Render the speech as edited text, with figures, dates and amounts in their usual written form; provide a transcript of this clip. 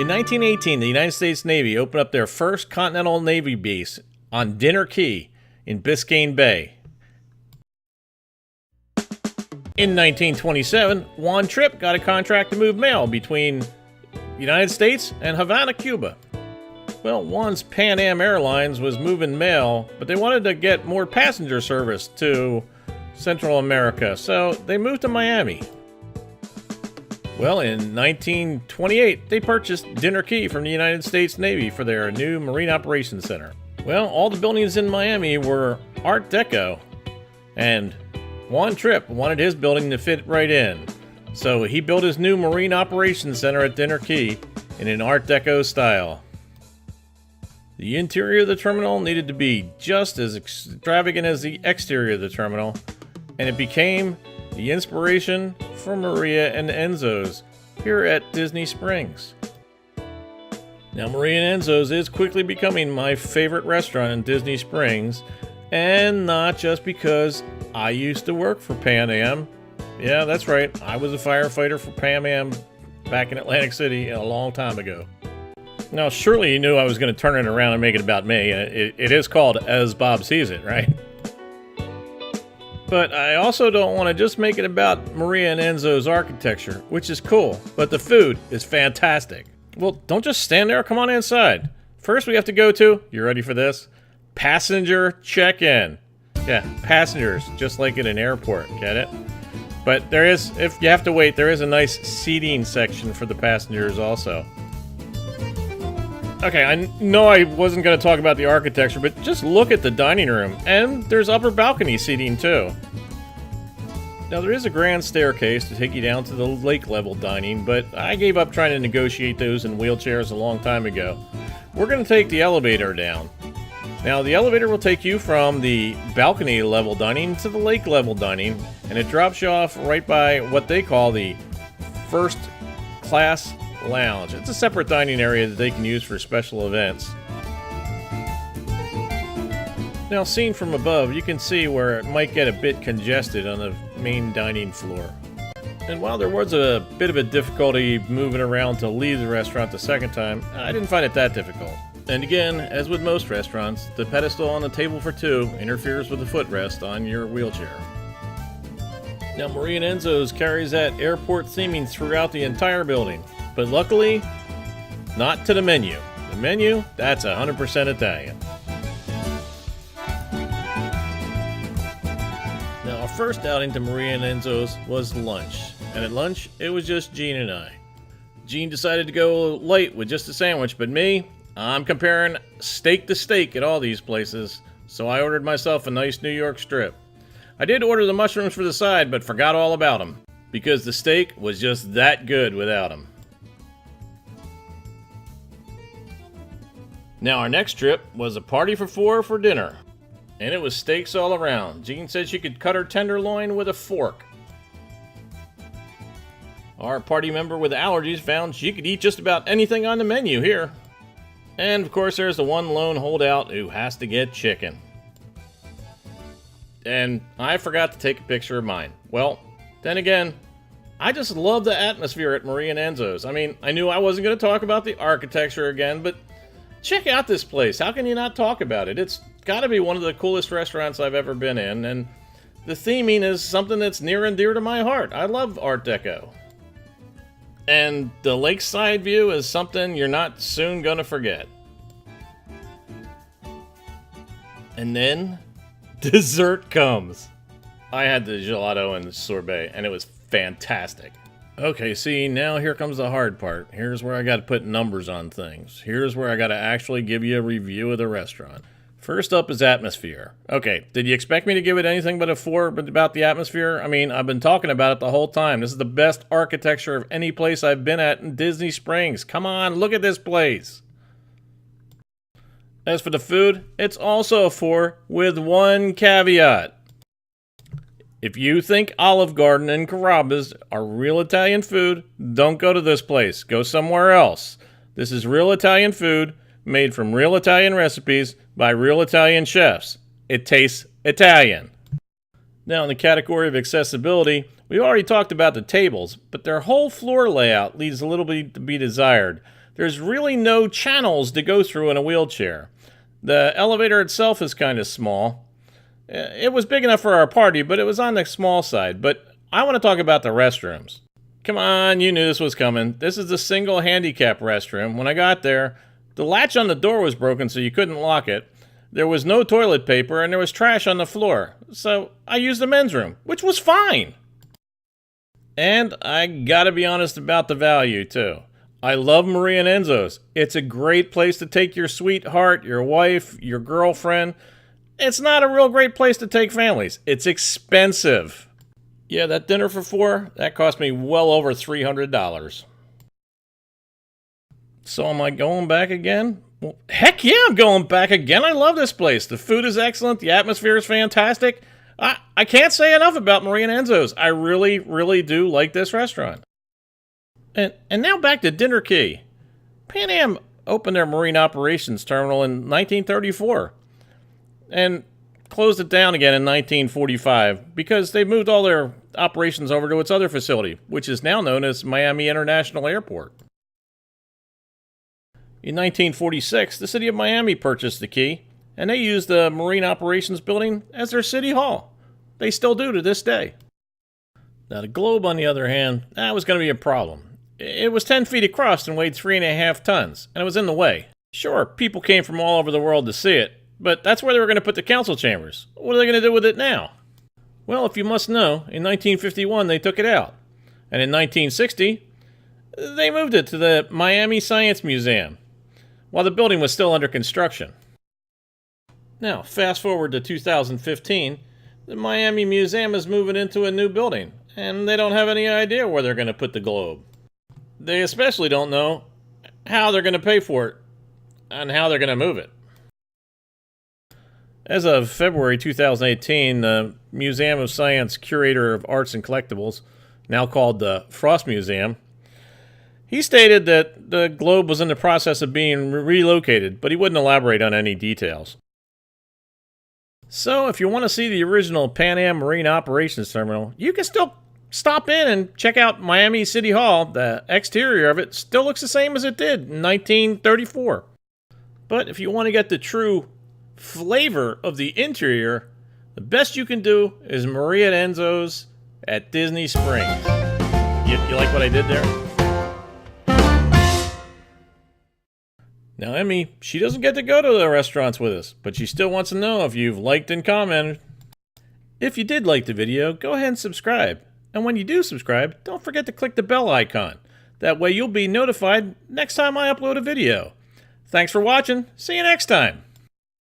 In 1918, the United States Navy opened up their first Continental Navy base on Dinner Key in Biscayne Bay. In 1927, Juan Trippe got a contract to move mail between the United States and Havana, Cuba. Well, Juan's Pan Am Airlines was moving mail, but they wanted to get more passenger service to Central America, so they moved to Miami. Well, in 1928, they purchased Dinner Key from the United States Navy for their new Marine Operations Center. Well, all the buildings in Miami were Art Deco, and Juan Trippe wanted his building to fit right in. So he built his new Marine Operations Center at Dinner Key in an Art Deco style. The interior of the terminal needed to be just as extravagant as the exterior of the terminal, and it became the inspiration for Maria and Enzo's here at Disney Springs. Now, Maria and Enzo's is quickly becoming my favorite restaurant in Disney Springs, and not just because I used to work for Pan Am. Yeah, that's right, I was a firefighter for Pan Am back in Atlantic City a long time ago. Now, surely you knew I was going to turn it around and make it about me. It is called As Bob Sees It, right? But I also don't want to just make it about Maria and Enzo's architecture, which is cool, but the food is fantastic. Well, don't just stand there, come on inside. First we have to go to, you ready for this? Passenger check-in. Yeah, passengers, just like at an airport, get it? But there is, if you have to wait, there is a nice seating section for the passengers also. Okay, I know I wasn't going to talk about the architecture, but just look at the dining room, and there's upper balcony seating too. Now there is a grand staircase to take you down to the lake level dining, but I gave up trying to negotiate those in wheelchairs a long time ago. We're going to take the elevator down. Now the elevator will take you from the balcony level dining to the lake level dining, and it drops you off right by what they call the first class lounge. It's a separate dining area that they can use for special events. Now, seen from above, you can see where it might get a bit congested on the main dining floor. And while there was a bit of a difficulty moving around to leave the restaurant the second time, I didn't find it that difficult. And again, as with most restaurants, the pedestal on the table for two interferes with the footrest on your wheelchair. Now, Maria and Enzo's carries that airport theming throughout the entire building. But luckily, not to the menu. The menu, that's 100% Italian. Now, our first outing to Maria and Enzo's was lunch. And at lunch, it was just Gene and I. Gene decided to go light with just a sandwich, but me, I'm comparing steak to steak at all these places. So I ordered myself a nice New York strip. I did order the mushrooms for the side, but forgot all about them. Because the steak was just that good without them. Now our next trip was a party for four for dinner, and it was steaks all around. Jean said she could cut her tenderloin with a fork. Our party member with allergies found she could eat just about anything on the menu here. And of course there's the one lone holdout who has to get chicken. And I forgot to take a picture of mine. Well, then again, I just love the atmosphere at Maria and Enzo's. I mean, I knew I wasn't going to talk about the architecture again, but check out this place. How can you not talk about it? It's got to be one of the coolest restaurants I've ever been in, and the theming is something that's near and dear to my heart. I love Art Deco. And the lakeside view is something you're not soon gonna forget. And then, dessert comes. I had the gelato and the sorbet, and it was fantastic. Okay, see, now here comes the hard part. Here's where I gotta put numbers on things. Here's where I gotta actually give you a review of the restaurant. First up is atmosphere. Okay, did you expect me to give it anything but a 4 about the atmosphere? I mean, I've been talking about it the whole time. This is the best architecture of any place I've been at in Disney Springs. Come on, look at this place. As for the food, it's also a 4 with one caveat. If you think Olive Garden and Carrabba's are real Italian food, don't go to this place. Go somewhere else. This is real Italian food made from real Italian recipes by real Italian chefs. It tastes Italian. Now, in the category of accessibility, we already talked about the tables, but their whole floor layout leaves a little bit to be desired. There's really no channels to go through in a wheelchair. The elevator itself is kind of small. It was big enough for our party, but it was on the small side. But I want to talk about the restrooms. Come on, you knew this was coming. This is the single handicap restroom. When I got there, the latch on the door was broken so you couldn't lock it. There was no toilet paper and there was trash on the floor. So I used the men's room, which was fine. And I gotta be honest about the value too. I love Maria and Enzo's. It's a great place to take your sweetheart, your wife, your girlfriend. It's not a real great place to take families. It's expensive. Yeah, that dinner for 4, that cost me well over $300. So am I going back again? Well, heck yeah, I'm going back again. I love this place. The food is excellent. The atmosphere is fantastic. I can't say enough about Maria and Enzo's. I really, really do like this restaurant. And now back to Dinner Key. Pan Am opened their marine operations terminal in 1934 and closed it down again in 1945 because they moved all their operations over to its other facility, which is now known as Miami International Airport. In 1946, the city of Miami purchased the Key, and they used the Marine Operations Building as their city hall. They still do to this day. Now the Globe, on the other hand, that was going to be a problem. It was 10 feet across and weighed 3.5 tons, and it was in the way. Sure, people came from all over the world to see it, but that's where they were going to put the council chambers. What are they going to do with it now? Well, if you must know, in 1951 they took it out, and in 1960 they moved it to the Miami Science Museum, while the building was still under construction. Now, fast forward to 2015, the Miami Museum is moving into a new building, and they don't have any idea where they're going to put the Globe. They especially don't know how they're going to pay for it and how they're going to move it. As of February 2018, the Museum of Science Curator of Arts and Collectibles, now called the Frost Museum, he stated that the Globe was in the process of being relocated, but he wouldn't elaborate on any details. So if you want to see the original Pan Am Marine Operations Terminal, you can still stop in and check out Miami City Hall. The exterior of it still looks the same as it did in 1934. But if you want to get the true flavor of the interior, the best you can do is Maria and Enzo's at Disney Springs. You like what I did there? Now, Emmy, she doesn't get to go to the restaurants with us, but she still wants to know if you've liked and commented. If you did like the video, go ahead and subscribe. And when you do subscribe, don't forget to click the bell icon. That way you'll be notified next time I upload a video. Thanks for watching. See you next time.